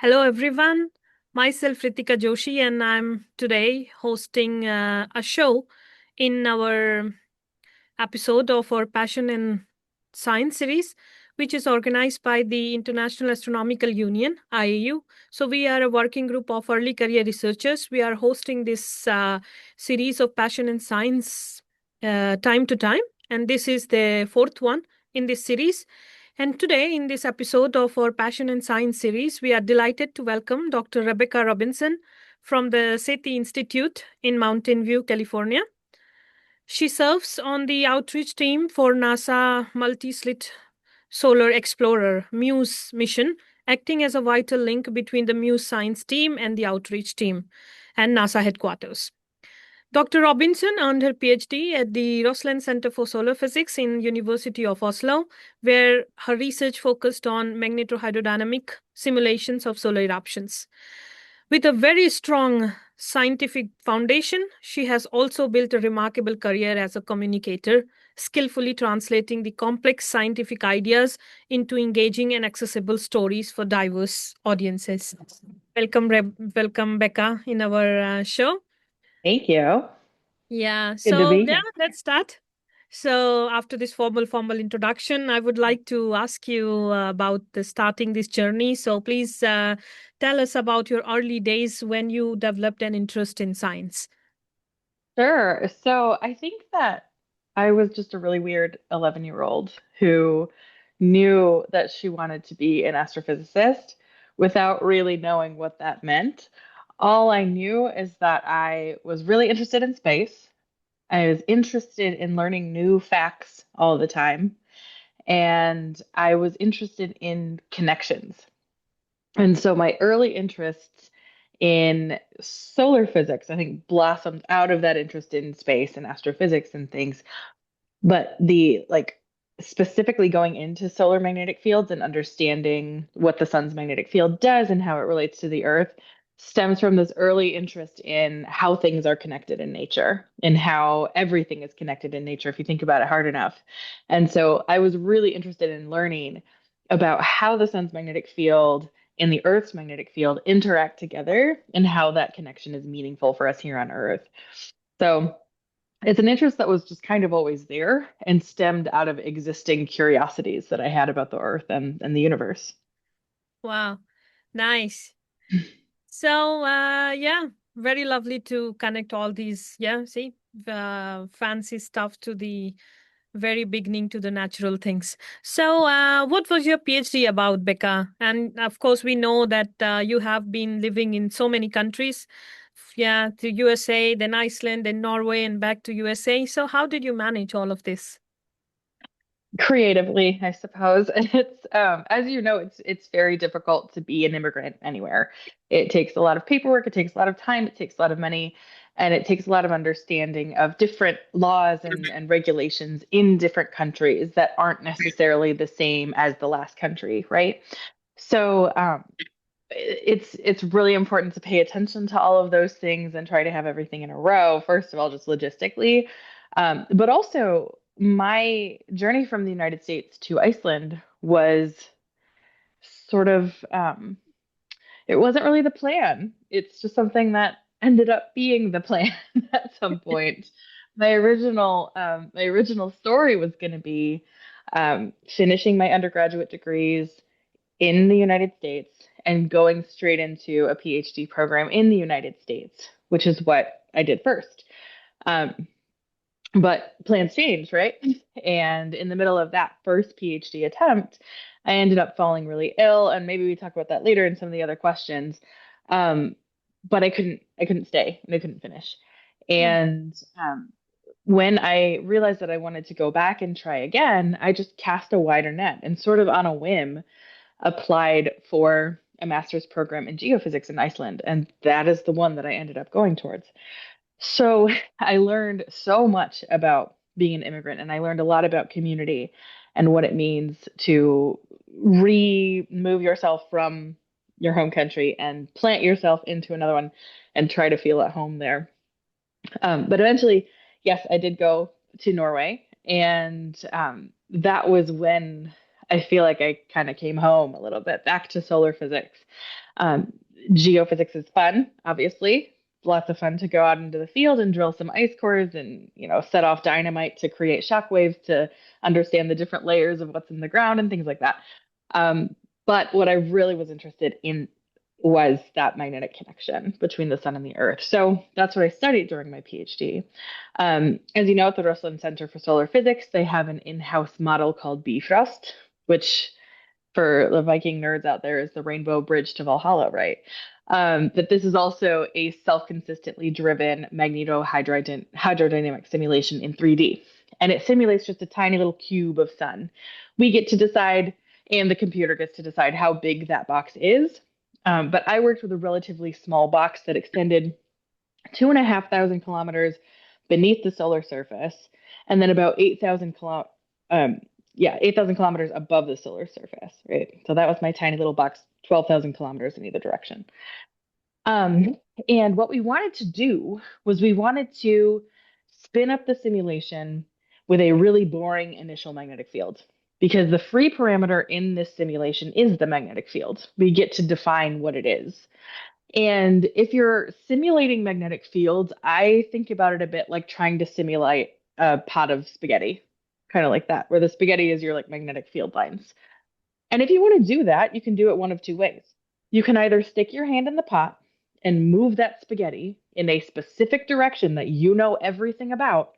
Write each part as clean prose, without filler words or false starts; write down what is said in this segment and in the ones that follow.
Hello, everyone. Myself, Ritika Joshi, and I'm today hosting a show in our episode of our Passion in Science series, which is organized by the International Astronomical Union, IAU. So, we are a working group of early career researchers. We are hosting this series of Passion in Science time to time, and this is the fourth one in this series. And today, in this episode of our Passion in Science series, we are delighted to welcome Dr. Rebecca Robinson from the SETI Institute in Mountain View, California. She serves on the outreach team for NASA Multi-Slit Solar Explorer MUSE mission, acting as a vital link between the MUSE science team and the outreach team and NASA headquarters. Dr. Robinson earned her PhD at the Rosland Center for Solar Physics in University of Oslo, where her research focused on magnetohydrodynamic simulations of solar eruptions. With a very strong scientific foundation, she has also built a remarkable career as a communicator, skillfully translating the complex scientific ideas into engaging and accessible stories for diverse audiences. Welcome, Becca, in our show. Thank you. Yeah, Good to so be yeah, here. let's start. So after this formal introduction, I would like to ask you about the starting this journey. So please tell us about your early days when you developed an interest in science. Sure. So I think that I was just a really weird 11-year-old who knew that she wanted to be an astrophysicist without really knowing what that meant. All I knew is that I was really interested in space. I was interested in learning new facts all the time, and I was interested in connections. And so my early interests in solar physics, I think, blossomed out of that interest in space and astrophysics and things. But the specifically going into solar magnetic fields and understanding what the sun's magnetic field does and how it relates to the Earth stems from this early interest in how things are connected in nature and how everything is connected in nature if you think about it hard enough. And so I was really interested in learning about how the sun's magnetic field and the Earth's magnetic field interact together and how that connection is meaningful for us here on Earth. So it's an interest that was just kind of always there and stemmed out of existing curiosities that I had about the Earth and the universe. Wow, nice. So yeah, very lovely to connect all these, yeah, see, fancy stuff to the very beginning to the natural things. So, what was your PhD about, Becca? And of course, we know that you have been living in so many countries. Yeah, to USA, then Iceland, then Norway, and back to USA. So, how did you manage all of this? Creatively, I suppose. It's as you know, it's very difficult to be an immigrant anywhere. It takes a lot of paperwork, it takes a lot of time, it takes a lot of money, and it takes a lot of understanding of different laws and regulations in different countries that aren't necessarily the same as the last country, right? So it's really important to pay attention to all of those things and try to have everything in a row. First of all, just logistically, but also my journey from the United States to Iceland was sort of it wasn't really the plan. It's just something that ended up being the plan at some point. My original story was going to be finishing my undergraduate degrees in the United States and going straight into a PhD program in the United States, which is what I did first. Um, but plans change, right? And in the middle of that first PhD attempt, I ended up falling really ill, and maybe we talk about that later in some of the other questions. Um, but I couldn't stay and I couldn't finish. Mm. And when I realized that I wanted to go back and try again, I just cast a wider net and sort of on a whim applied for a master's program in geophysics in Iceland, and that is the one that I ended up going towards. So I learned so much about being an immigrant, and I learned a lot about community and what it means to remove yourself from your home country and plant yourself into another one and try to feel at home there. But eventually, yes, I did go to Norway, and that was when I feel like I kind of came home a little bit back to solar physics. Um, Geophysics is fun, obviously. Lots of fun to go out into the field and drill some ice cores and, set off dynamite to create shock waves to understand the different layers of what's in the ground and things like that. Um, but what I really was interested in was that magnetic connection between the sun and the earth. So that's what I studied during my PhD. As you know, at the Russlin Center for Solar Physics, they have an in-house model called Bifrost, which for the Viking nerds out there is the Rainbow Bridge to Valhalla, right? But this is also a self-consistently driven hydrodynamic simulation in 3D. And it simulates just a tiny little cube of sun. We get to decide, and the computer gets to decide how big that box is. But I worked with a relatively small box that extended 2,500 kilometers beneath the solar surface, and then about 8,000 kilometers above the solar surface, right? So that was my tiny little box, 12,000 kilometers in either direction. And what we wanted to do was we wanted to spin up the simulation with a really boring initial magnetic field because the free parameter in this simulation is the magnetic field. We get to define what it is. And if you're simulating magnetic fields, I think about it a bit like trying to simulate a pot of spaghetti, kind of like that, where the spaghetti is your like magnetic field lines. And if you want to do that, you can do it one of two ways. You can either stick your hand in the pot and move that spaghetti in a specific direction that you know everything about,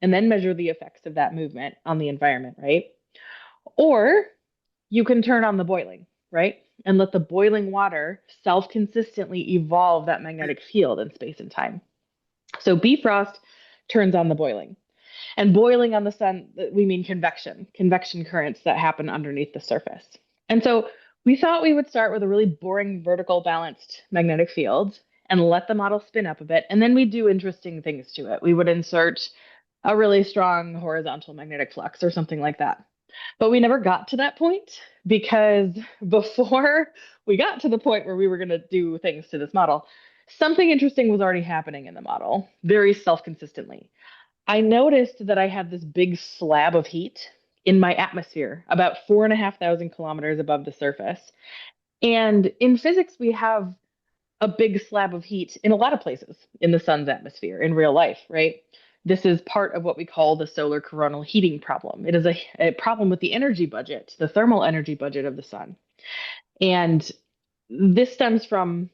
and then measure the effects of that movement on the environment, right? Or you can turn on the boiling, right? And let the boiling water self consistently evolve that magnetic field in space and time. So Bifrost turns on the boiling. And boiling on the sun, we mean convection currents that happen underneath the surface. And so we thought we would start with a really boring vertical balanced magnetic field and let the model spin up a bit. And then we do interesting things to it. We would insert a really strong horizontal magnetic flux or something like that. But we never got to that point because before we got to the point where we were going to do things to this model, something interesting was already happening in the model very self consistently. I noticed that I had this big slab of heat in my atmosphere, about 4,500 kilometers above the surface. And in physics, we have a big slab of heat in a lot of places in the sun's atmosphere in real life, right? This is part of what we call the solar coronal heating problem. It is a problem with the energy budget, the thermal energy budget of the sun. And this stems from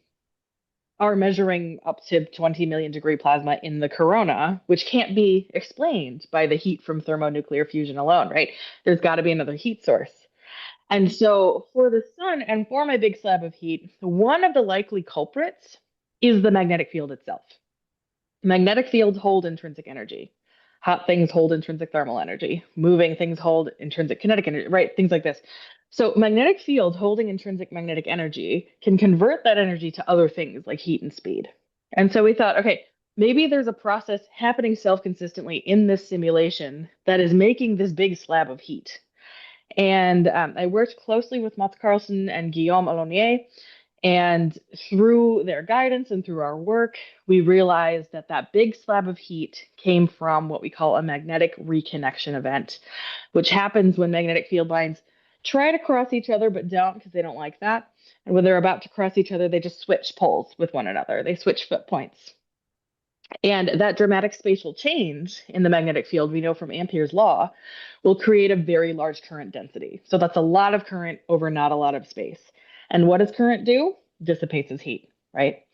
our measuring up to 20 million degree plasma in the corona, which can't be explained by the heat from thermonuclear fusion alone, right? There's got to be another heat source. And so for the sun and for my big slab of heat, one of the likely culprits is the magnetic field itself. Magnetic fields hold intrinsic energy. Hot things hold intrinsic thermal energy. Moving things hold intrinsic kinetic energy, right? Things like this. So magnetic fields holding intrinsic magnetic energy can convert that energy to other things like heat and speed. And so we thought, okay, maybe there's a process happening self-consistently in this simulation that is making this big slab of heat. And I worked closely with Mats Carlsen and Guillaume Alonier. And through their guidance and through our work, we realized that that big slab of heat came from what we call a magnetic reconnection event, which happens when magnetic field lines try to cross each other but don't because they don't like that. And when they're about to cross each other, they just switch poles with one another. They switch foot points. And that dramatic spatial change in the magnetic field, we know from Ampere's law, will create a very large current density. So that's a lot of current over not a lot of space. And what does current do? Dissipates as heat, right?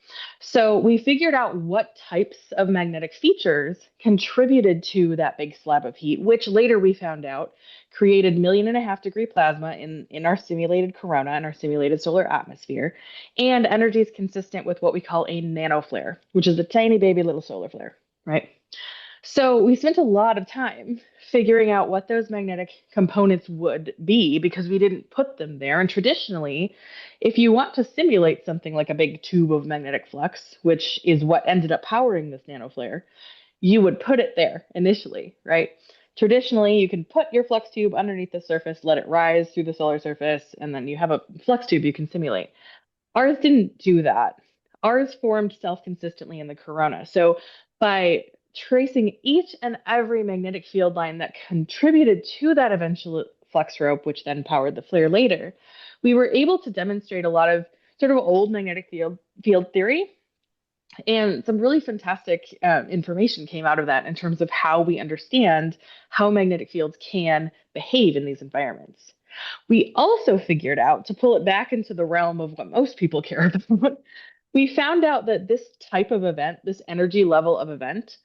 So we figured out what types of magnetic features contributed to that big slab of heat, which later we found out created 1.5 million degree plasma in our simulated corona and our simulated solar atmosphere, and energy is consistent with what we call a nanoflare, which is a tiny baby little solar flare, right? So we spent a lot of time figuring out what those magnetic components would be because we didn't put them there. And traditionally, if you want to simulate something like a big tube of magnetic flux, which is what ended up powering this nanoflare, you would put it there initially, right? Traditionally, you can put your flux tube underneath the surface, let it rise through the solar surface, and then you have a flux tube you can simulate. Ours didn't do that. Ours formed self consistently in the corona. So by tracing each and every magnetic field line that contributed to that eventual flex rope, which then powered the flare later, we were able to demonstrate a lot of sort of old magnetic field theory. And some really fantastic information came out of that in terms of how we understand how magnetic fields can behave in these environments. We also figured out, to pull it back into the realm of what most people care about, we found out that this type of event, this energy level of event,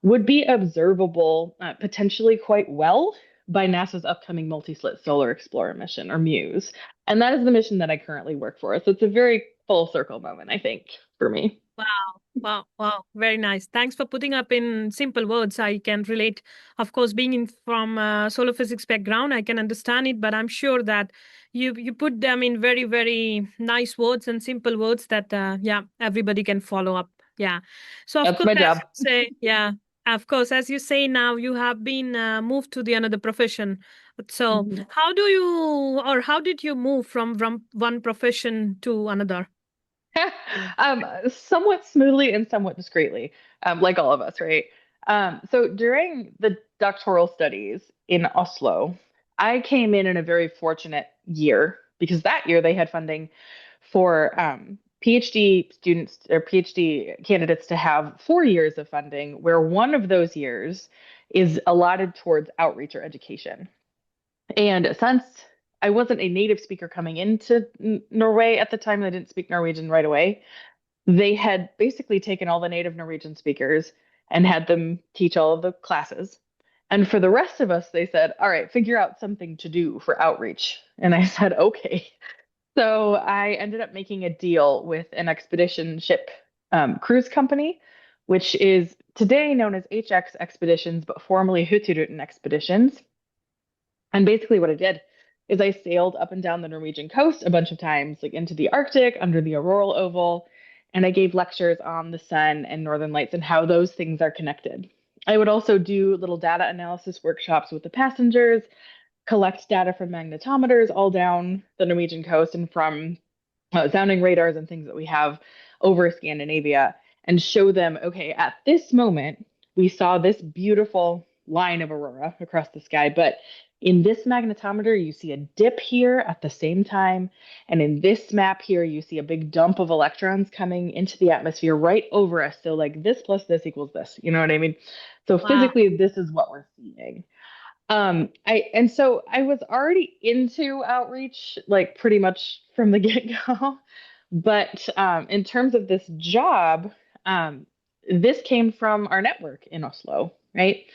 would be observable potentially quite well by NASA's upcoming multi-slit solar explorer mission, or MUSE. And that is the mission that I currently work for. So it's a very full circle moment, I think, for me. Wow. Wow. Wow. Very nice. Thanks for putting up in simple words. I can relate. Of course, being in from solar physics background, I can understand it, but I'm sure that you put them in very, very nice words and simple words that yeah, everybody can follow up. Yeah. So of That's course, my as job. you say, yeah, of course, as you say now, you have been moved to the another profession. So Mhm. how do you or how did you move from one profession to another? Somewhat smoothly and somewhat discreetly, like all of us, right? So during the doctoral studies in Oslo, I came in a very fortunate year because that year they had funding for PhD students or PhD candidates to have 4 years of funding, where one of those years is allotted towards outreach or education. And since I wasn't a native speaker coming into Norway at the time, I didn't speak Norwegian right away. They had basically taken all the native Norwegian speakers and had them teach all of the classes. And for the rest of us, they said, all right, figure out something to do for outreach. And I said, okay. So I ended up making a deal with an expedition ship cruise company, which is today known as HX Expeditions, but formerly Hurtigruten Expeditions. And basically, what I did is I sailed up and down the Norwegian coast a bunch of times, like into the Arctic, under the auroral oval, and I gave lectures on the sun and northern lights and how those things are connected. I would also do little data analysis workshops with the passengers, collect data from magnetometers all down the Norwegian coast and from sounding radars and things that we have over Scandinavia, and show them, okay, at this moment, we saw this beautiful line of aurora across the sky, but in this magnetometer, you see a dip here at the same time. And in this map here, you see a big dump of electrons coming into the atmosphere right over us. So, like, this plus this equals this. You know what I mean? So, Wow. physically, this is what we're seeing. I was already into outreach like pretty much from the get-go. But in terms of this job, um, this came from our network in Oslo, right?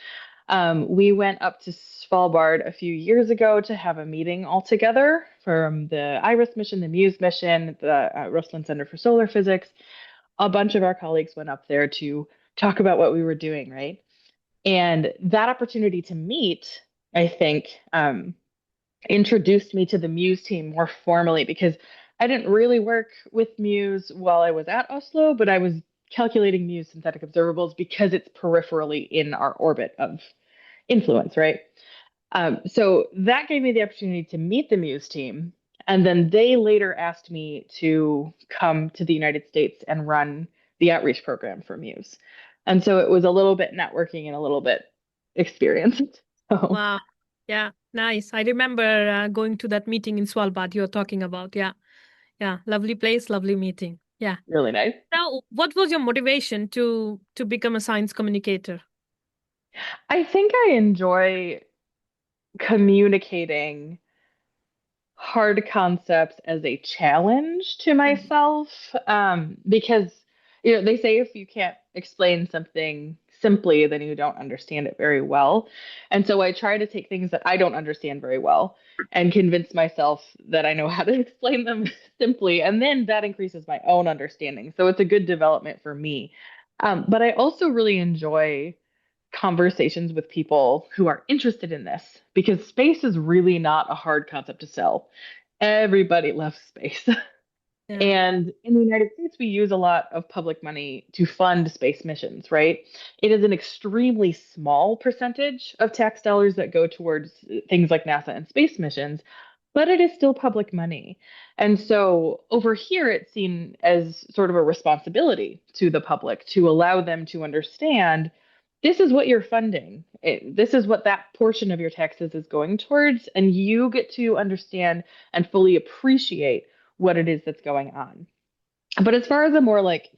We went up to Svalbard a few years ago to have a meeting all together from the IRIS mission, the MUSE mission, the Russland Center for Solar Physics. A bunch of our colleagues went up there to talk about what we were doing, right? And that opportunity to meet, I think, introduced me to the Muse team more formally because I didn't really work with Muse while I was at Oslo, but I was calculating Muse synthetic observables because it's peripherally in our orbit of influence, right? So that gave me the opportunity to meet the Muse team. And then they later asked me to come to the United States and run the outreach program for Muse. And so it was a little bit networking and a little bit experience. So Wow. Yeah, nice. I remember going to that meeting in Svalbard you're talking about. Yeah. Yeah. Lovely place, lovely meeting. Yeah. really nice. Now, what was your motivation to become a science communicator? I think I enjoy communicating hard concepts as a challenge to Mhm. myself, because they say if you can't explain something simply, then you don't understand it very well. And so I try to take things that I don't understand very well and convince myself that I know how to explain them simply, and then that increases my own understanding. So it's a good development for me. But I also really enjoy conversations with people who are interested in this because space is really not a hard concept to sell. Everybody loves space. Yeah. And in the United States, we use a lot of public money to fund space missions, right? It is an extremely small percentage of tax dollars that go towards things like NASA and space missions, but it is still public money. And so over here, it's seen as sort of a responsibility to the public to allow them to understand this is what you're funding. This is what that portion of your taxes is going towards, and you get to understand and fully appreciate what it is that's going on. But as far as a more like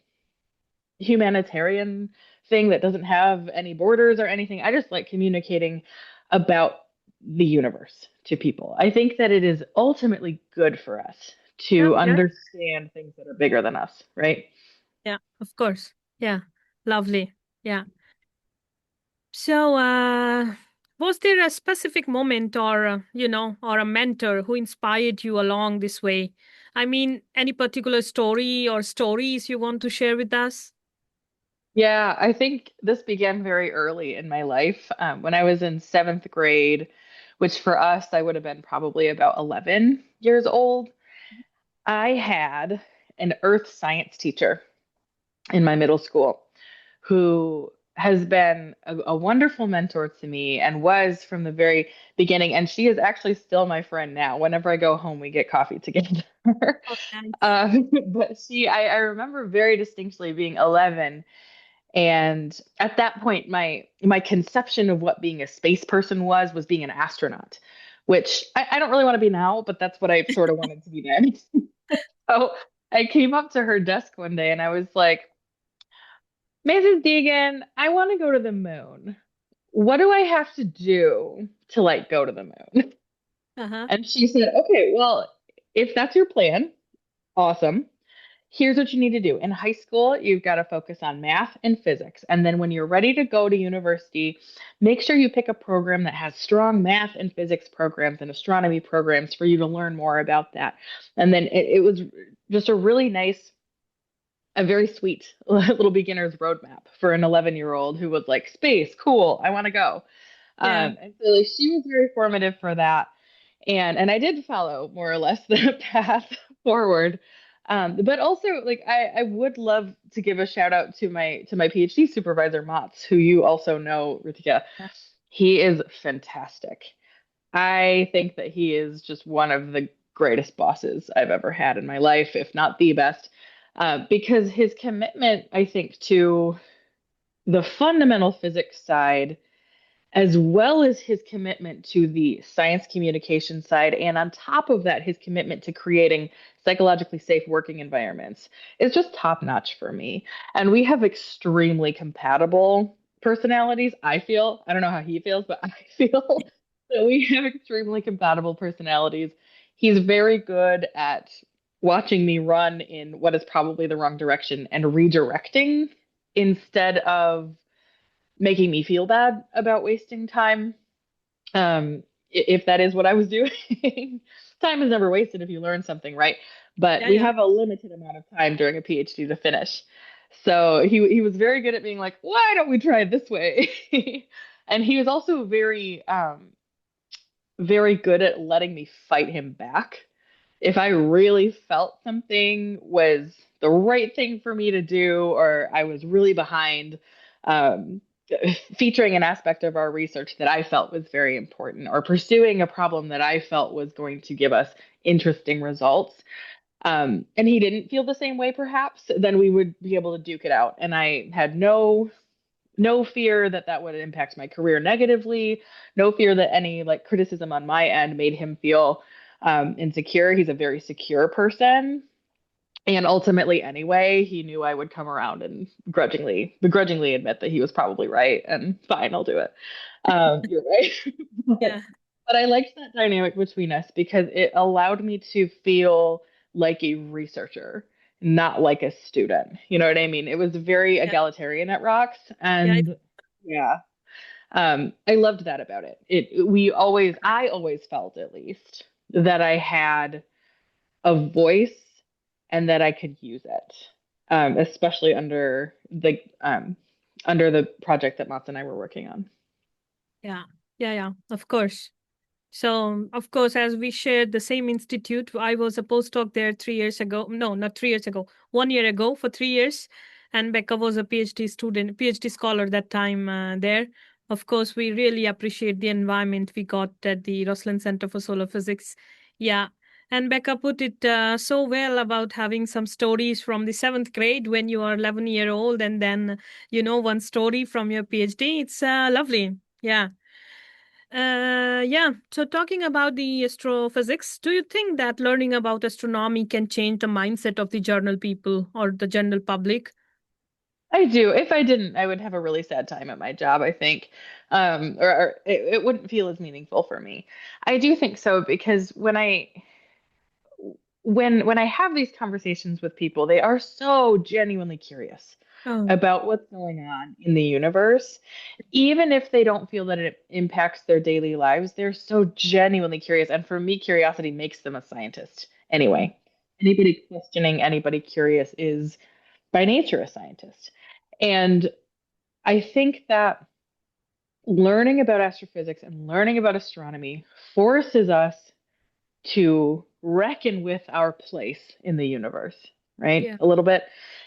humanitarian thing that doesn't have any borders or anything, I just like communicating about the universe to people. I think that it is ultimately good for us Yeah, to yeah, understand things that are bigger than us, right? yeah, of course. Yeah, lovely. Yeah. So, was there a specific moment or, or a mentor who inspired you along this way? I mean, any particular story or stories you want to share with us? Yeah, I think this began very early in my life. When I was in seventh grade, which for us, I would have been probably about 11 years old. I had an earth science teacher in my middle school who has been a wonderful mentor to me and was from the very beginning. And she is actually still my friend now. Whenever I go home, we get coffee together. Oh, nice. But I remember very distinctly being 11. And at that point, my conception of what being a space person was being an astronaut, which I don't really want to be now, but that's what I sort of wanted to be then. So I came up to her desk one day and I was like, Mrs. Deegan, I want to go to the moon. What do I have to do to like go to the moon? Uh-huh. And she said, okay, well, if that's your plan, awesome. Here's what you need to do. In high school, you've got to focus on math and physics. And then when you're ready to go to university, make sure you pick a program that has strong math and physics programs and astronomy programs for you to learn more about that. And then it was just a really nice, a very sweet little beginner's roadmap for an 11-year-old who was like, space, cool, I want to go. Yeah. And so like she was very formative for that. And I did follow more or less the path forward. But also like I would love to give a shout out to my PhD supervisor Mats, who you also know, Ritika. Yeah. He is fantastic. I think that he is just one of the greatest bosses I've ever had in my life, if not the best, because his commitment, I think, to the fundamental physics side as well as his commitment to the science communication side. And on top of that, his commitment to creating psychologically safe working environments is just top notch for me. And we have extremely compatible personalities, I feel. I don't know how he feels, but I feel that we have extremely compatible personalities. He's very good at watching me run in what is probably the wrong direction and redirecting instead of making me feel bad about wasting time. If that is what I was doing, time is never wasted if you learn something, right? But Yeah. we Yeah. have a limited amount of time during a PhD to finish. So he was very good at being like, why don't we try it this way? And he was also very good at letting me fight him back if I really felt something was the right thing for me to do, or I was really behind, um, featuring an aspect of our research that I felt was very important, or pursuing a problem that I felt was going to give us interesting results. And he didn't feel the same way, perhaps, then we would be able to duke it out. And I had no fear that that would impact my career negatively, no fear that any like criticism on my end made him feel insecure. He's a very secure person. And ultimately, anyway, he knew I would come around and begrudgingly admit that he was probably right. And fine, I'll do it. You're right. but, Yeah. but I liked that dynamic between us because it allowed me to feel like a researcher, not like a student. You know what I mean? It was very Yeah. egalitarian at Rocks. Yeah. And yeah, I loved that about it. I always felt at least that I had a voice and that I could use it, especially under the project that Mats and I were working on. Yeah. Yeah. Yeah. Of course. So, of course, as we shared the same institute, I was a postdoc there 3 years ago. No, not 3 years ago, 1 year ago for 3 years. And Becca was a PhD student, PhD scholar that time there. Of course, we really appreciate the environment we got at the Rosslyn Center for Solar Physics. Yeah. And Becca put it so well about having some stories from the seventh grade when you are 11-year-old, and then, one story from your PhD. It's lovely. Yeah. Yeah. So, talking about the astrophysics, do you think that learning about astronomy can change the mindset of the journal people or the general public? I do. If I didn't, I would have a really sad time at my job, I think. Or it wouldn't feel as meaningful for me. I do think so because when I have these conversations with people, they are so genuinely curious Oh, about what's going on in the universe. Even if they don't feel that it impacts their daily lives, they're so genuinely curious. And for me, curiosity makes them a scientist anyway. Anybody questioning, anybody curious is by nature a scientist. And I think that learning about astrophysics and learning about astronomy forces us to reckon with our place in the universe, right? yeah. A little bit.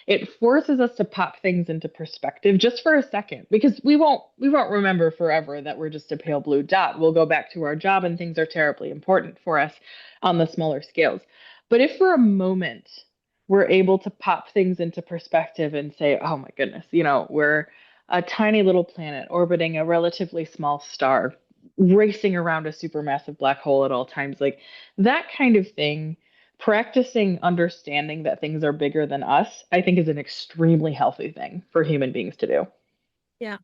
It forces us to pop things into perspective just for a second because we won't remember forever that we're just a pale blue dot. We'll go back to our job and things are terribly important for us on the smaller scales. But if for a moment we're able to pop things into perspective and say, "Oh my goodness, we're a tiny little planet orbiting a relatively small star, racing around a supermassive black hole at all times," like that kind of thing, practicing understanding that things are bigger than us, I think is an extremely healthy thing for human beings to do. Yeah.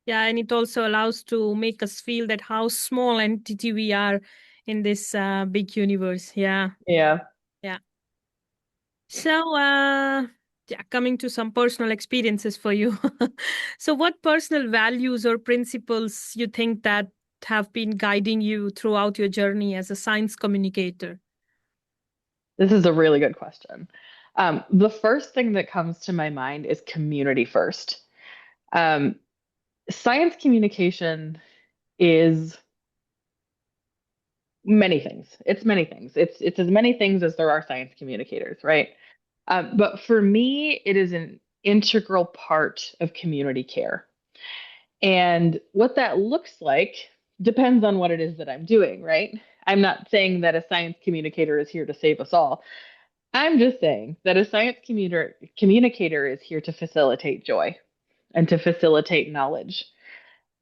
Yeah, and it also allows to make us feel that how small entity we are in this big universe. Yeah, Yeah. yeah. So, yeah, coming to some personal experiences for you. So, what personal values or principles you think that have been guiding you throughout your journey as a science communicator? This is a really good question. The first thing that comes to my mind is community first. Um, Science communication is many things. It's many things. It's as many things as there are science communicators, right? But for me, it is an integral part of community care. And what that looks like depends on what it is that I'm doing, right? I'm not saying that a science communicator is here to save us all. I'm just saying that a science communicator is here to facilitate joy and to facilitate knowledge.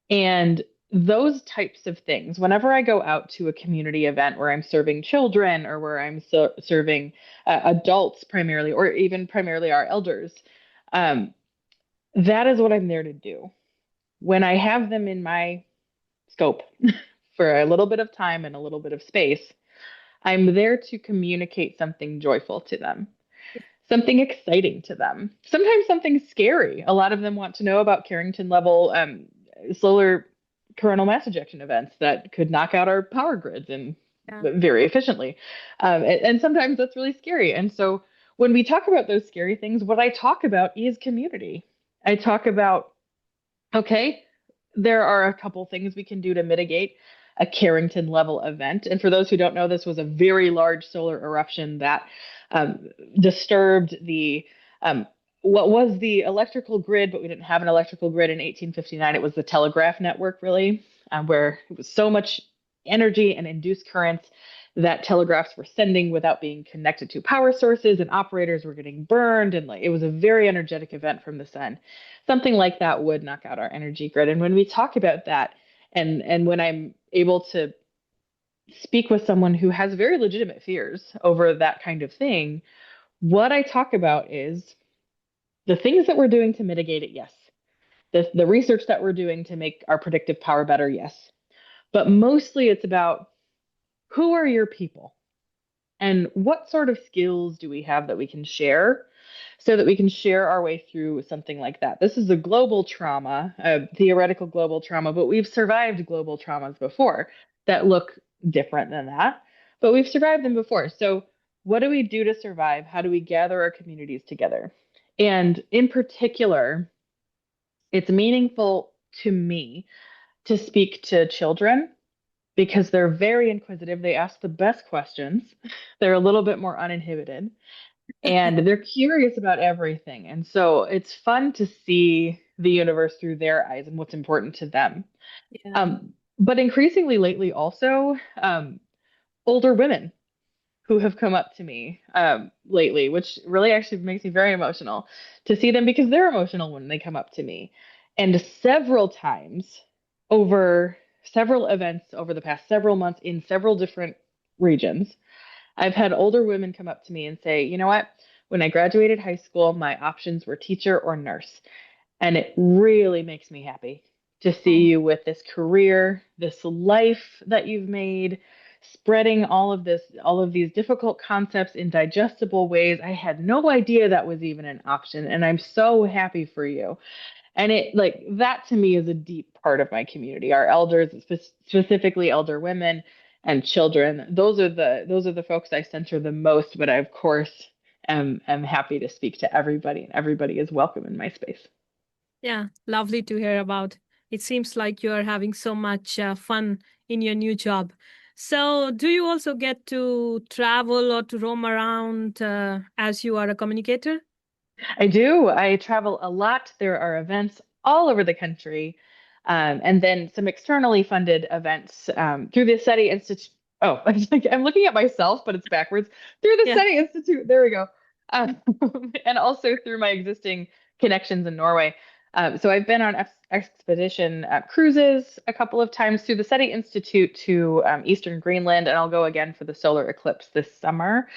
And those types of things, whenever I go out to a community event where I'm serving children or where I'm serving adults primarily, or even primarily our elders, um, that is what I'm there to do. When I have them in my scope for a little bit of time and a little bit of space, I'm there to communicate something joyful to them, something exciting to them, sometimes something scary. A lot of them want to know about Carrington level solar coronal mass ejection events that could knock out our power grids and Yeah, very efficiently. And sometimes that's really scary. And so when we talk about those scary things, what I talk about is community. I talk about, okay, there are a couple things we can do to mitigate a Carrington level event. And for those who don't know, this was a very large solar eruption that um, disturbed the what was the electrical grid, but we didn't have an electrical grid in 1859. It was the telegraph network, really, where it was so much energy and induced currents that telegraphs were sending without being connected to power sources, and operators were getting burned. And like it was a very energetic event from the sun. Something like that would knock out our energy grid. And when we talk about that, and when I'm able to speak with someone who has very legitimate fears over that kind of thing, what I talk about is the things that we're doing to mitigate it, yes. The research that we're doing to make our predictive power better, yes. But mostly it's about who are your people and what sort of skills do we have that we can share so that we can share our way through something like that. This is a global trauma, a theoretical global trauma, but we've survived global traumas before that look different than that, but we've survived them before. So, what do we do to survive? How do we gather our communities together? And in particular, it's meaningful to me to speak to children because they're very inquisitive. They ask the best questions. They're a little bit more uninhibited and they're curious about everything. And so it's fun to see the universe through their eyes and what's important to them. yeah, But increasingly lately, also older women who have come up to me lately, which really actually makes me very emotional to see them because they're emotional when they come up to me. And several times over several events over the past several months in several different regions, I've had older women come up to me and say, you know what? When I graduated high school, my options were teacher or nurse. And it really makes me happy to see Oh, you with this career, this life that you've made, spreading all of these difficult concepts in digestible ways. I had no idea that was even an option. And I'm so happy for you. And it like that to me is a deep part of my community. Our elders, specifically elder women and children, those are the folks I center the most. But I of course am happy to speak to everybody, and everybody is welcome in my space. yeah, lovely to hear about. It seems like you're having so much fun in your new job. So, do you also get to travel or to roam around as you are a communicator? I do. I travel a lot. There are events all over the country, and then some externally funded events through the SETI Institute. Oh, I'm looking at myself, but it's backwards. Through the Yeah. SETI Institute. There we go. Um, and also through my existing connections in Norway. So I've been on expedition cruises a couple of times through the SETI Institute to Eastern Greenland, and I'll go again for the solar eclipse this summer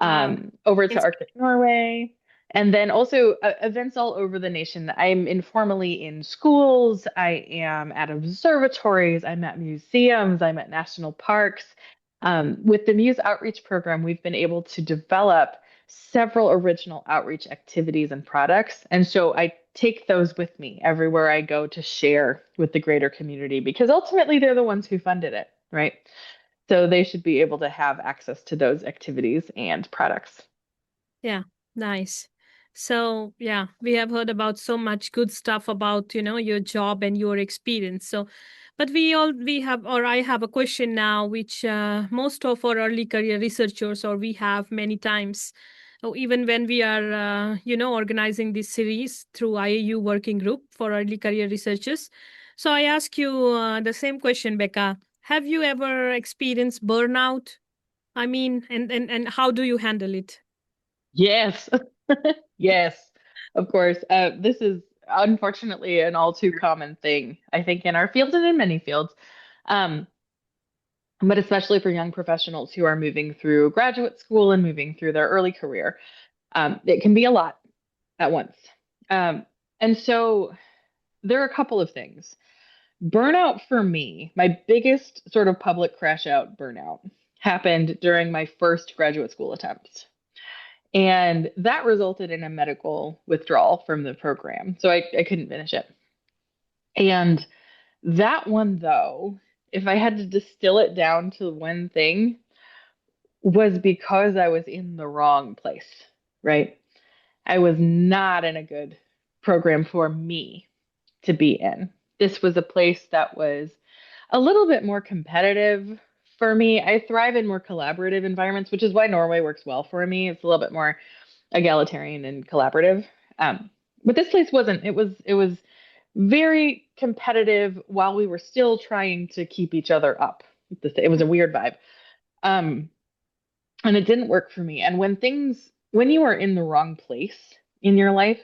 Wow. over to It's, Arctic Norway, and then also events all over the nation. I'm informally in schools, I am at observatories, I'm at museums, I'm at national parks. With the Muse Outreach Program, we've been able to develop several original outreach activities and products. And so I take those with me everywhere I go to share with the greater community because ultimately they're the ones who funded it, right? So they should be able to have access to those activities and products. yeah, nice. So, yeah, we have heard about so much good stuff about, your job and your experience. So, but we have, or I have a question now, which most of our early career researchers, or we have many times, even when we are, organizing this series through IAU working group for early career researchers. So I ask you the same question, Becca. Have you ever experienced burnout? I mean, and how do you handle it? Yes, yes, of course. This is unfortunately an all too common thing, I think, in our field and in many fields, um, but especially for young professionals who are moving through graduate school and moving through their early career. It can be a lot at once. Um, and so there are a couple of things. Burnout for me, my biggest sort of public crash out burnout happened during my first graduate school attempts. And that resulted in a medical withdrawal from the program. So I couldn't finish it. And that one, though, if I had to distill it down to one thing, was because I was in the wrong place, right? I was not in a good program for me to be in. This was a place that was a little bit more competitive for me. I thrive in more collaborative environments, which is why Norway works well for me. It's a little bit more egalitarian and collaborative. Um, but this place wasn't. It was very competitive while we were still trying to keep each other up. It was a weird vibe. Um, and it didn't work for me. And when you are in the wrong place in your life,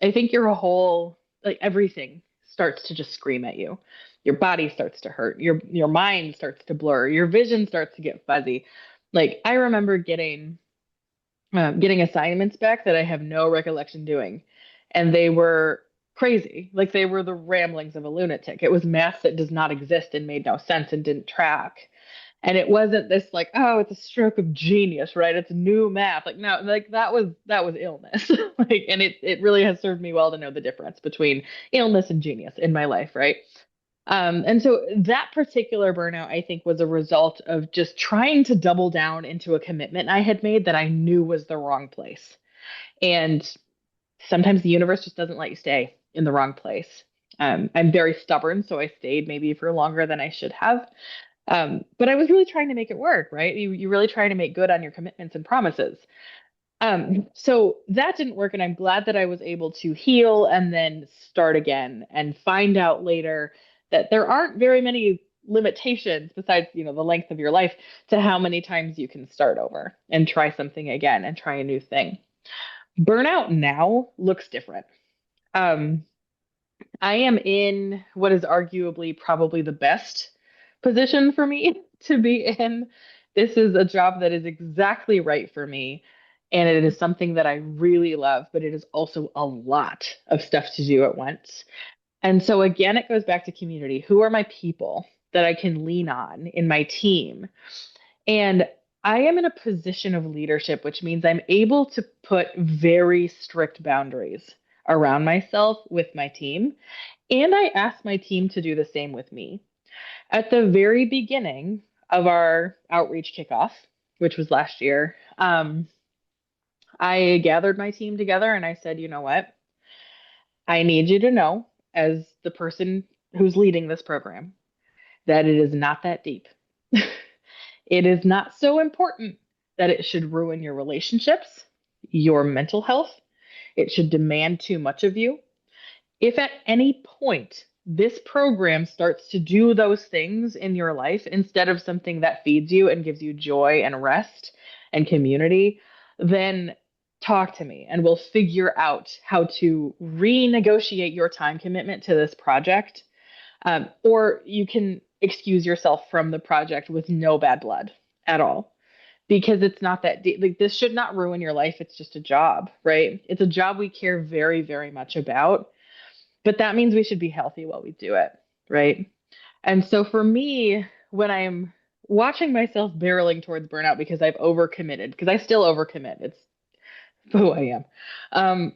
I think your whole like everything starts to just scream at you. Your body starts to hurt. Your mind starts to blur. Your vision starts to get fuzzy. Like I remember getting assignments back that I have no recollection doing. And they were crazy. Like they were the ramblings of a lunatic. It was math that does not exist and made no sense and didn't track. And it wasn't this like, oh, it's a stroke of genius, right? It's new math. Like no, like that was illness. Like, and it really has served me well to know the difference between illness and genius in my life, right? And so that particular burnout, I think, was a result of just trying to double down into a commitment I had made that I knew was the wrong place. And sometimes the universe just doesn't let you stay in the wrong place. I'm very stubborn, so I stayed maybe for longer than I should have. But I was really trying to make it work, right? You really try to make good on your commitments and promises. So that didn't work, and I'm glad that I was able to heal and then start again and find out later that there aren't very many. limitations besides, the length of your life to how many times you can start over and try something again and try a new thing. Burnout now looks different. Um, I am in what is arguably probably the best position for me to be in. This is a job that is exactly right for me. And it is something that I really love, but it is also a lot of stuff to do at once. And so, again, it goes back to community. Who are my people that I can lean on in my team? And I am in a position of leadership, which means I'm able to put very strict boundaries around myself with my team. And I ask my team to do the same with me. At the very beginning of our outreach kickoff, which was last year, I gathered my team together and I said, you know what? I need you to know, as the person who's leading this program, that it is not that deep. It is not so important that it should ruin your relationships, your mental health. It should demand too much of you. If at any point this program starts to do those things in your life instead of something that feeds you and gives you joy and rest and community, then talk to me and we'll figure out how to renegotiate your time commitment to this project. Or you can excuse yourself from the project with no bad blood at all because it's not that deep. Like, this should not ruin your life. It's just a job, right? It's a job we care very, very much about, but that means we should be healthy while we do it, right? And so for me, when I'm watching myself barreling towards burnout because I've overcommitted, because I still overcommit, it's who I am. Um,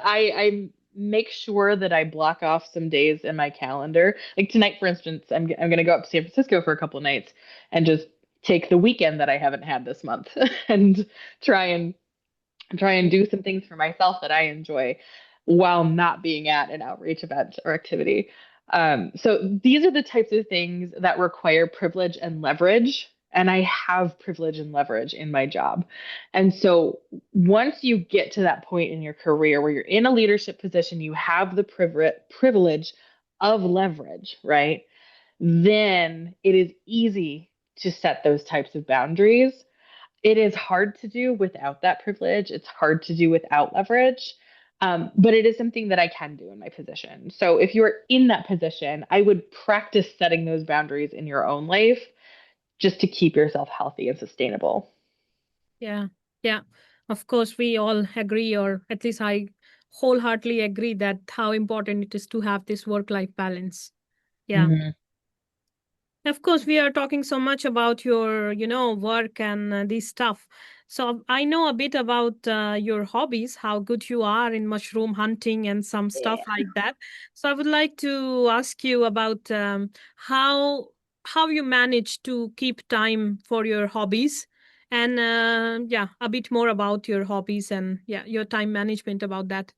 I make sure that I block off some days in my calendar. Like tonight, for instance, I'm going to go up to San Francisco for a couple nights and just take the weekend that I haven't had this month and try and try and do some things for myself that I enjoy while not being at an outreach event or activity. So these are the types of things that require privilege and leverage. And I have privilege and leverage in my job. And so once you get to that point in your career where you're in a leadership position, you have the privilege of leverage, right? Then it is easy to set those types of boundaries. It is hard to do without that privilege. It's hard to do without leverage. But it is something that I can do in my position. So if you're in that position, I would practice setting those boundaries in your own life just to keep yourself healthy and sustainable. Yeah. Yeah. Of course, we all agree, or at least I wholeheartedly agree that how important it is to have this work-life balance. Yeah. Mhm. Of course, we are talking so much about your, work and this stuff. So I know a bit about your hobbies, how good you are in mushroom hunting and some stuff Yeah. like that. So I would like to ask you about how you manage to keep time for your hobbies, and yeah, a bit more about your hobbies and yeah, your time management about that.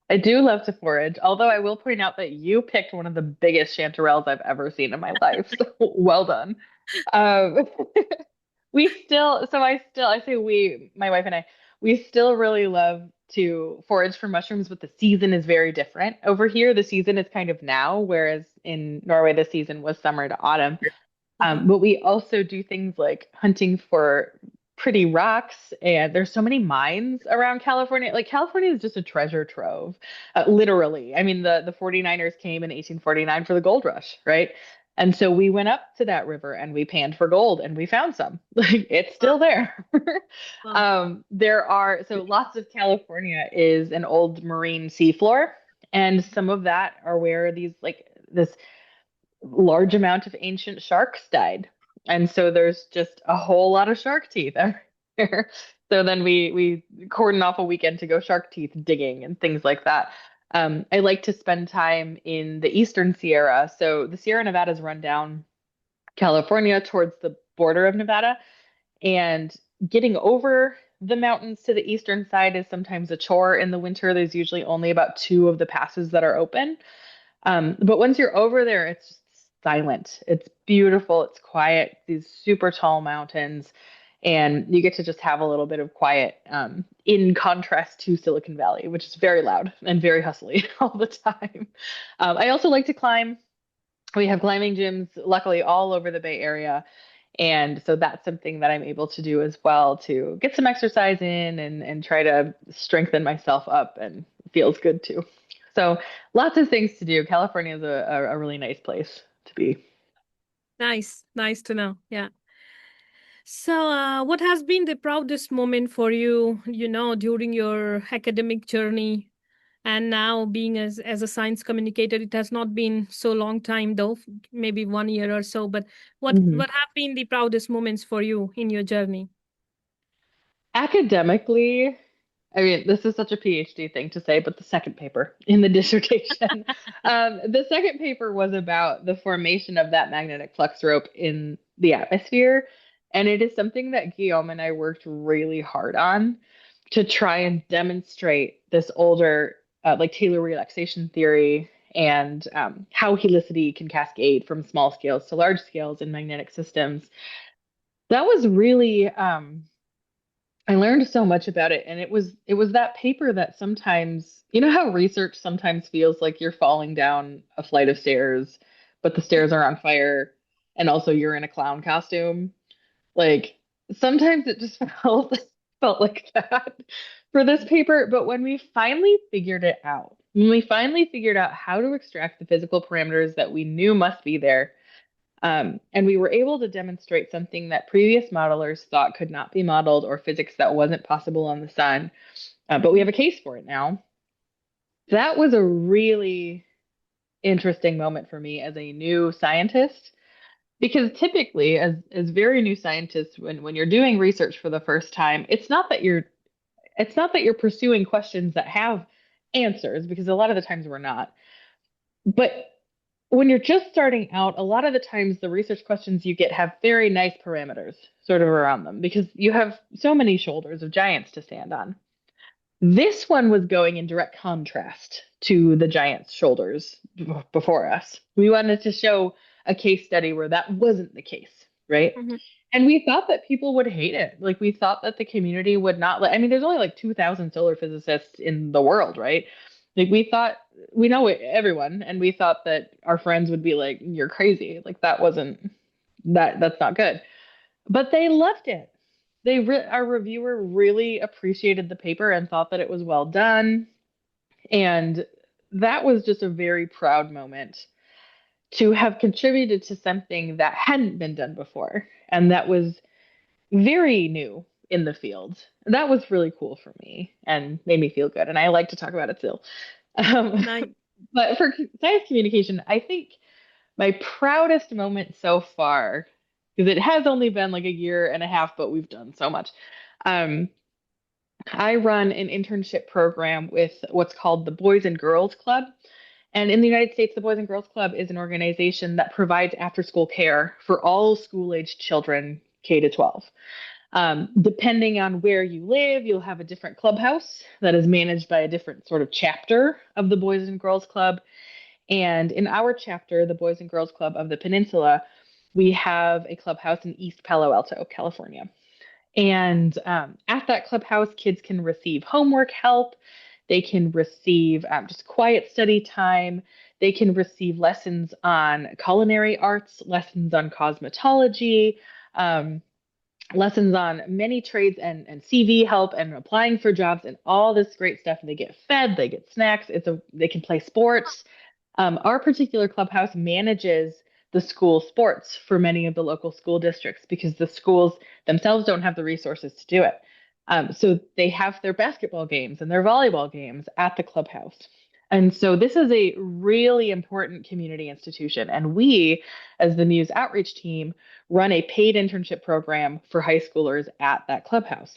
I do love to forage, although I will point out that you picked one of the biggest chanterelles I've ever seen in my life. So well done. Um, I say we, my wife and I, we still really love to forage for mushrooms, but the season is very different. Over here, the season is kind of now, whereas in Norway, the season was summer to autumn. Uh-huh. But we also do things like hunting for pretty rocks, and there's so many mines around California. Like California is just a treasure trove, literally. I mean, the 49ers came in 1849 for the gold rush, right? And so we went up to that river and we panned for gold and we found some. Like it's Wow. still there. Wow. There are so lots of California is an old marine seafloor, and some of that are where these like this large amount of ancient sharks died. And so there's just a whole lot of shark teeth everywhere. So then we cordon off a weekend to go shark teeth digging and things like that. I like to spend time in the Eastern Sierra. So the Sierra Nevadas run down California towards the border of Nevada, and getting over the mountains to the eastern side is sometimes a chore in the winter. There's usually only about two of the passes that are open. But once you're over there, it's just silent. It's beautiful. It's quiet. These super tall mountains, and you get to just have a little bit of quiet. In contrast to Silicon Valley, which is very loud and very hustly all the time. I also like to climb. We have climbing gyms, luckily, all over the Bay Area. And so that's something that I'm able to do as well to get some exercise in and try to strengthen myself up and feels good too. So lots of things to do. California is a really nice place to be. Nice, nice to know. Yeah. So, what has been the proudest moment for you, during your academic journey? And now being as a science communicator, it has not been so long time though, maybe 1 year or so, but Mhm. what have been the proudest moments for you in your journey? Academically, I mean, this is such a PhD thing to say, but the second paper in the dissertation, the second paper was about the formation of that magnetic flux rope in the atmosphere. And it is something that Guillaume and I worked really hard on to try and demonstrate this older, like Taylor relaxation theory and how helicity can cascade from small scales to large scales in magnetic systems. That was really I learned so much about it, and it was that paper that sometimes, you know how research sometimes feels like you're falling down a flight of stairs, but the Yeah. stairs are on fire and also you're in a clown costume. Like sometimes it just felt like that for this paper, but when we finally figured it out, when we finally figured out how to extract the physical parameters that we knew must be there, and we were able to demonstrate something that previous modelers thought could not be modeled or physics that wasn't possible on the sun, but we Mhm. have a case for it now. That was a really interesting moment for me as a new scientist because typically as very new scientists when you're doing research for the first time, it's not that you're pursuing questions that have answers because a lot of the times we're not. But when you're just starting out, a lot of the times the research questions you get have very nice parameters sort of around them because you have so many shoulders of giants to stand on. This one was going in direct contrast to the giants' shoulders before us. We wanted to show a case study where that wasn't the case, right? Mhm. And we thought that people would hate it. Like we thought that the community would not let. I mean, there's only like 2,000 solar physicists in the world, right? Like we thought we know everyone, and we thought that our friends would be like, "You're crazy." Like that wasn't that's not good. But they loved it. Our reviewer really appreciated the paper and thought that it was well done, and that was just a very proud moment to have contributed to something that hadn't been done before and that was very new in the field. That was really cool for me and made me feel good. And I like to talk about it still. Um, Nice. but for science communication, I think my proudest moment so far, because it has only been like a year and a half, but we've done so much. Um, I run an internship program with what's called the Boys and Girls Club. And in the United States, the Boys and Girls Club is an organization that provides after school care for all school age children K to 12. Depending on where you live, you'll have a different clubhouse that is managed by a different sort of chapter of the Boys and Girls Club. And in our chapter, the Boys and Girls Club of the Peninsula, we have a clubhouse in East Palo Alto, California. And at that clubhouse, kids can receive homework help. They can receive just quiet study time. They can receive lessons on culinary arts, lessons on cosmetology, um, lessons on many trades and CV help and applying for jobs and all this great stuff. And they get fed, they get snacks. They can play sports. Our particular clubhouse manages the school sports for many of the local school districts because the schools themselves don't have the resources to do it. So they have their basketball games and their volleyball games at the clubhouse. And so this is a really important community institution. And we, as the Muse outreach team, run a paid internship program for high schoolers at that clubhouse.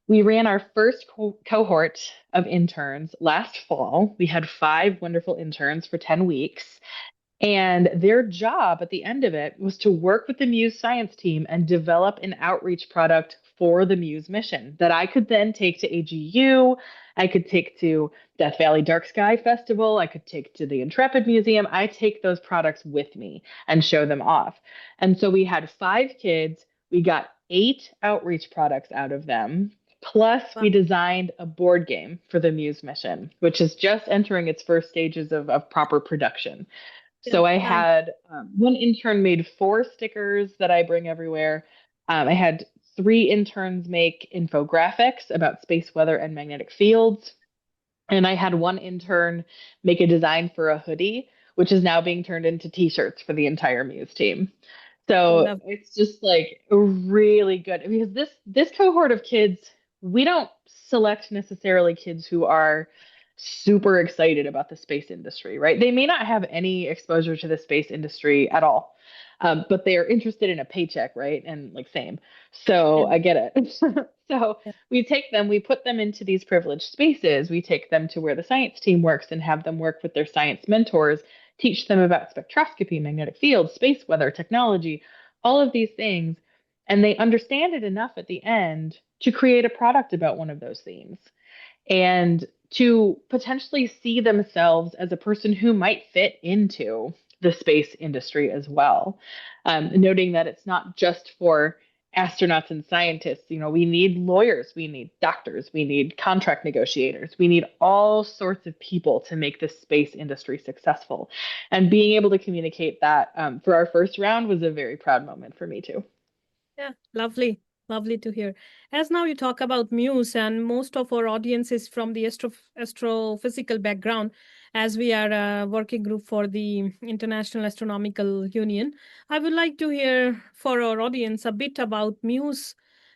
We ran our first cohort of interns last fall. We had 5 wonderful interns for 10 weeks. And their job at the end of it was to work with the Muse science team and develop an outreach product for the Muse mission that I could then take to AGU. I could take to Death Valley Dark Sky Festival. I could take to the Intrepid Museum. I take those products with me and show them off. And so we had 5 kids. We got 8 outreach products out of them. Plus, we Wow. designed a board game for the Muse mission, which is just entering its first stages of proper production. Yeah, So I nice. had one intern made 4 stickers that I bring everywhere. I had 3 interns make infographics about space weather and magnetic fields. And I had one intern make a design for a hoodie, which is now being turned into t-shirts for the entire Muse team. So Love. it's just like really good because this cohort of kids, we don't select necessarily kids who are super excited about the space industry, right? They may not have any exposure to the space industry at all, but they are interested in a paycheck, right? And like same. So Yeah, I get it. So yeah, we take them, we put them into these privileged spaces. We take them to where the science team works and have them work with their science mentors, teach them about spectroscopy, magnetic fields, space weather, technology, all of these things. And they understand it enough at the end to create a product about one of those themes and to potentially see themselves as a person who might fit into the space industry as well. Noting that it's not just for astronauts and scientists. You know, we need lawyers, we need doctors, we need contract negotiators, we need all sorts of people to make the space industry successful. And being able to communicate that for our first round was a very proud moment for me too. yeah. Lovely. Lovely to hear. As now you talk about Muse, and most of our audience is from the astrophysical background, as we are a working group for the International Astronomical Union. I would like to hear for our audience a bit about Muse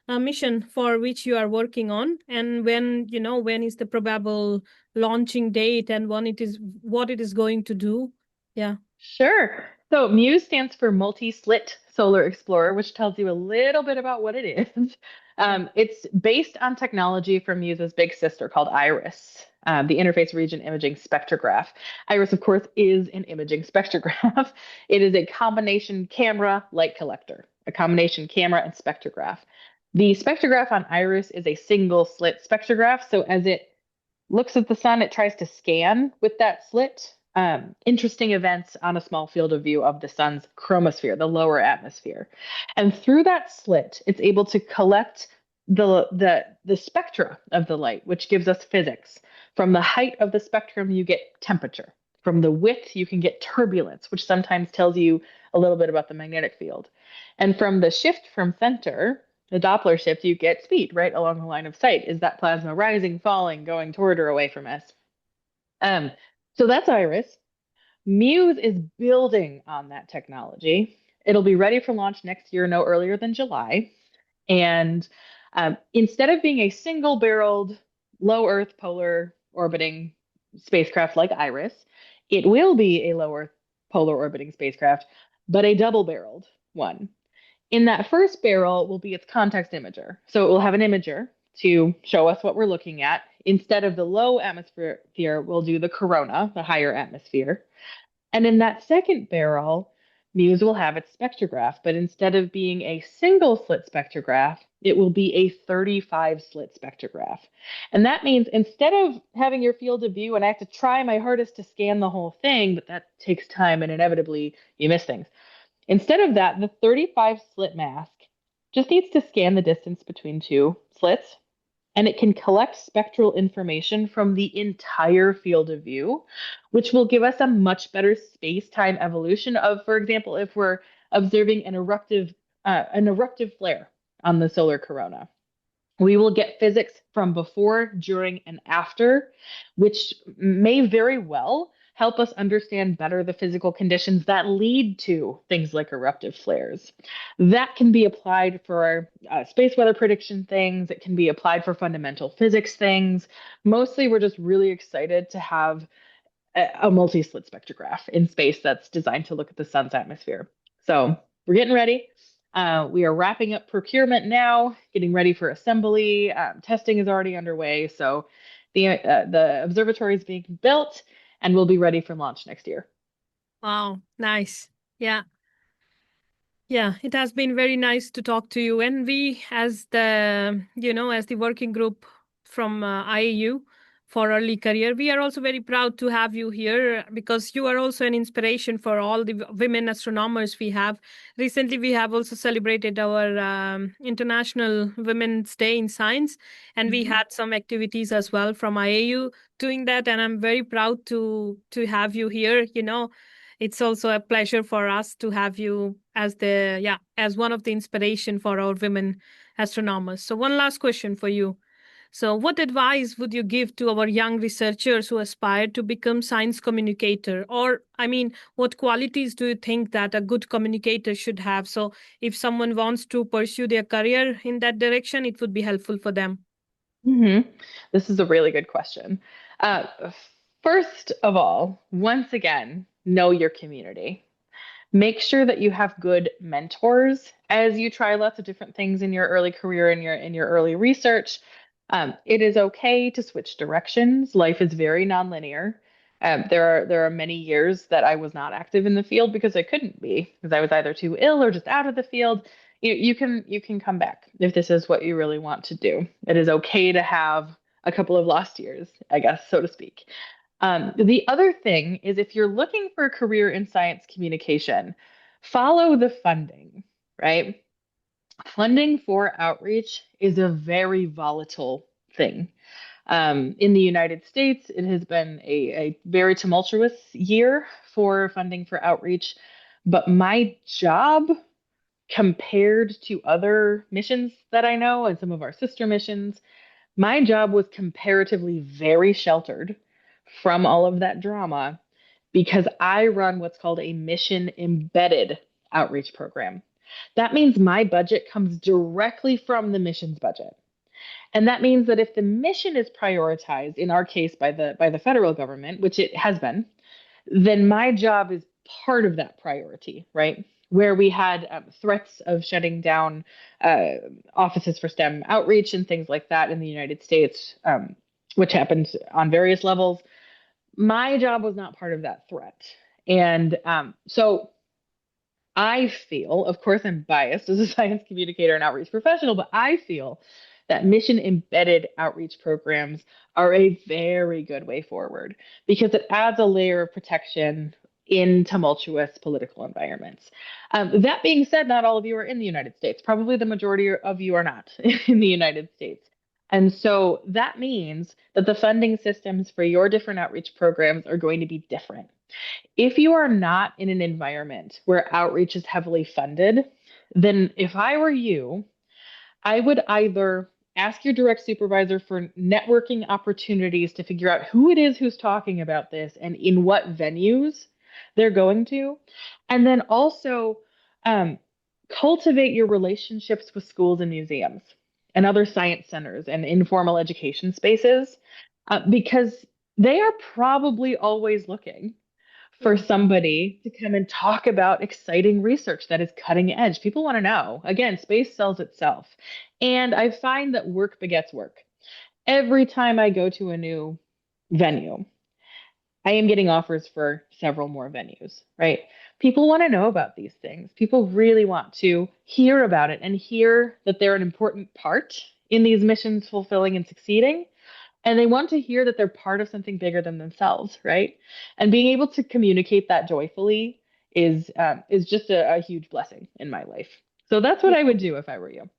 mission for which you are working on, and when is the probable launching date, and when it is what it is going to do. Yeah. Sure. So MUSE stands for Multi-Slit Solar Explorer, which tells you a little bit about what it is. Yeah. It's based on technology from MUSE's big sister called IRIS, the Interface Region Imaging Spectrograph. IRIS, of course, is an imaging spectrograph. It is a combination camera light collector, a combination camera and spectrograph. The spectrograph on IRIS is a single slit spectrograph. So as it looks at the sun, it tries to scan with that slit interesting events on a small field of view of the sun's chromosphere, the lower atmosphere. And through that slit, it's able to collect the spectra of the light, which gives us physics. From the height of the spectrum, you get temperature. From the width, you can get turbulence, which sometimes tells you a little bit about the magnetic field. And from the shift from center, the Doppler shift, you get speed right along the line of sight. Is that plasma rising, falling, going toward or away from us? Um, so that's Iris. Muse is building on that technology. It'll be ready for launch next year, no earlier than July. And instead of being a single barreled, low Earth polar orbiting spacecraft like Iris, it will be a low Earth polar orbiting spacecraft, but a double barreled one. In that first barrel will be its context imager. So it will have an imager to show us what we're looking at. Instead of the low atmosphere, we'll do the corona, the higher atmosphere. And in that second barrel, Muse will have its spectrograph, but instead of being a single slit spectrograph, it will be a 35 slit spectrograph. And that means instead of having your field of view and I have to try my hardest to scan the whole thing, but that takes time and inevitably you miss things. Instead of that, the 35 slit mask just needs to scan the distance between 2 slits and it can collect spectral information from the entire field of view, which will give us a much better space-time evolution of, for example, if we're observing an eruptive flare on the solar corona. We will get physics from before, during, and after, which may very well help us understand better the physical conditions that lead to things like eruptive flares. That can be applied for space weather prediction things, it can be applied for fundamental physics things. Mostly, we're just really excited to have a multi-slit spectrograph in space that's designed to look at the sun's atmosphere. So we're getting ready. We are wrapping up procurement now, getting ready for assembly. Testing is already underway. So the observatory is being built and will be ready for launch next year. Wow. Nice. Yeah. Yeah, it has been very nice to talk to you. And we, as the working group from IAU for early career, we are also very proud to have you here because you are also an inspiration for all the women astronomers we have. Recently, we have also celebrated our International Women's Day in Science, and we Mhm. had some activities as well from IAU doing that. And I'm very proud to have you here. It's also a pleasure for us to have you as the, yeah, as one of the inspiration for our women astronomers. So one last question for you. So what advice would you give to our young researchers who aspire to become science communicator? Or, I mean, what qualities do you think that a good communicator should have? So if someone wants to pursue their career in that direction, it would be helpful for them. hmm This is a really good question. Uh, First of all, once again, know your community. Make sure that you have good mentors as you try lots of different things in your early career and your early research. It is okay to switch directions. Life is very nonlinear. There are many years that I was not active in the field because I couldn't be because I was either too ill or just out of the field. You can come back if this is what you really want to do. It is okay to have a couple of lost years, I guess, so to speak. The other thing is if you're looking for a career in science communication, follow the funding, right? Funding for outreach is a very volatile thing. In the United States, it has been a very tumultuous year for funding for outreach, but my job compared to other missions that I know and some of our sister missions, my job was comparatively very sheltered from all of that drama because I run what's called a mission embedded outreach program. That means my budget comes directly from the mission's budget. And that means that if the mission is prioritized, in our case by the federal government, which it has been, then my job is part of that priority, right? Where we had threats of shutting down uh, offices for STEM outreach and things like that in the United States, which happened on various levels. My job was not part of that threat. And so I feel, of course, I'm biased as a science communicator and outreach professional, but I feel that mission embedded outreach programs are a very good way forward because it adds a layer of protection in tumultuous political environments. That being said, not all of you are in the United States. Probably the majority of you are not in the United States. And so that means that the funding systems for your different outreach programs are going to be different. If you are not in an environment where outreach is heavily funded, then if I were you, I would either ask your direct supervisor for networking opportunities to figure out who it is who's talking about this and in what venues they're going to. And then also um, cultivate your relationships with schools and museums and other science centers and informal education spaces because they are probably always looking for Mhm. somebody to come and talk about exciting research that is cutting edge. People want to know. Again, space sells itself. And I find that work begets work. Every time I go to a new venue, I am getting offers for several more venues, right? People want to know about these things. People really want to hear about it and hear that they're an important part in these missions fulfilling and succeeding. And they want to hear that they're part of something bigger than themselves, right? And being able to communicate that joyfully is just a huge blessing in my life. So that's what Yeah. I would do if I were you.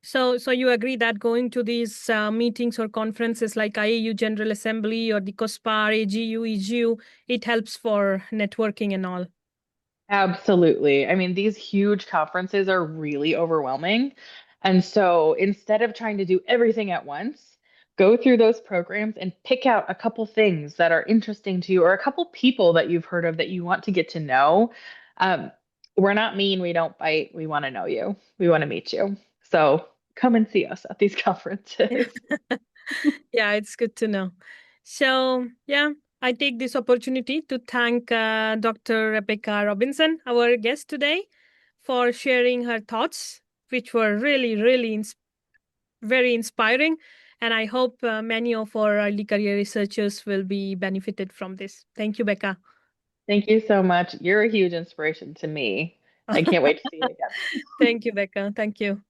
So you agree that going to these meetings or conferences like IAU General Assembly or the COSPAR, AGU, EGU, it helps for networking and all. Absolutely. I mean, these huge conferences are really overwhelming. And so instead of trying to do everything at once, go through those programs and pick out a couple things that are interesting to you or a couple people that you've heard of that you want to get to know. Um, we're not mean, we don't bite. We want to know you, we want to meet you. So come and see us at these conferences. Yeah, it's good to know. So, yeah, I take this opportunity to thank Dr. Rebecca Robinson, our guest today, for sharing her thoughts, which were really, really very inspiring. And I hope many of our early career researchers will be benefited from this. Thank you, Becca. Thank you so much. You're a huge inspiration to me. I can't wait to see you again. Thank you, Becca. Thank you.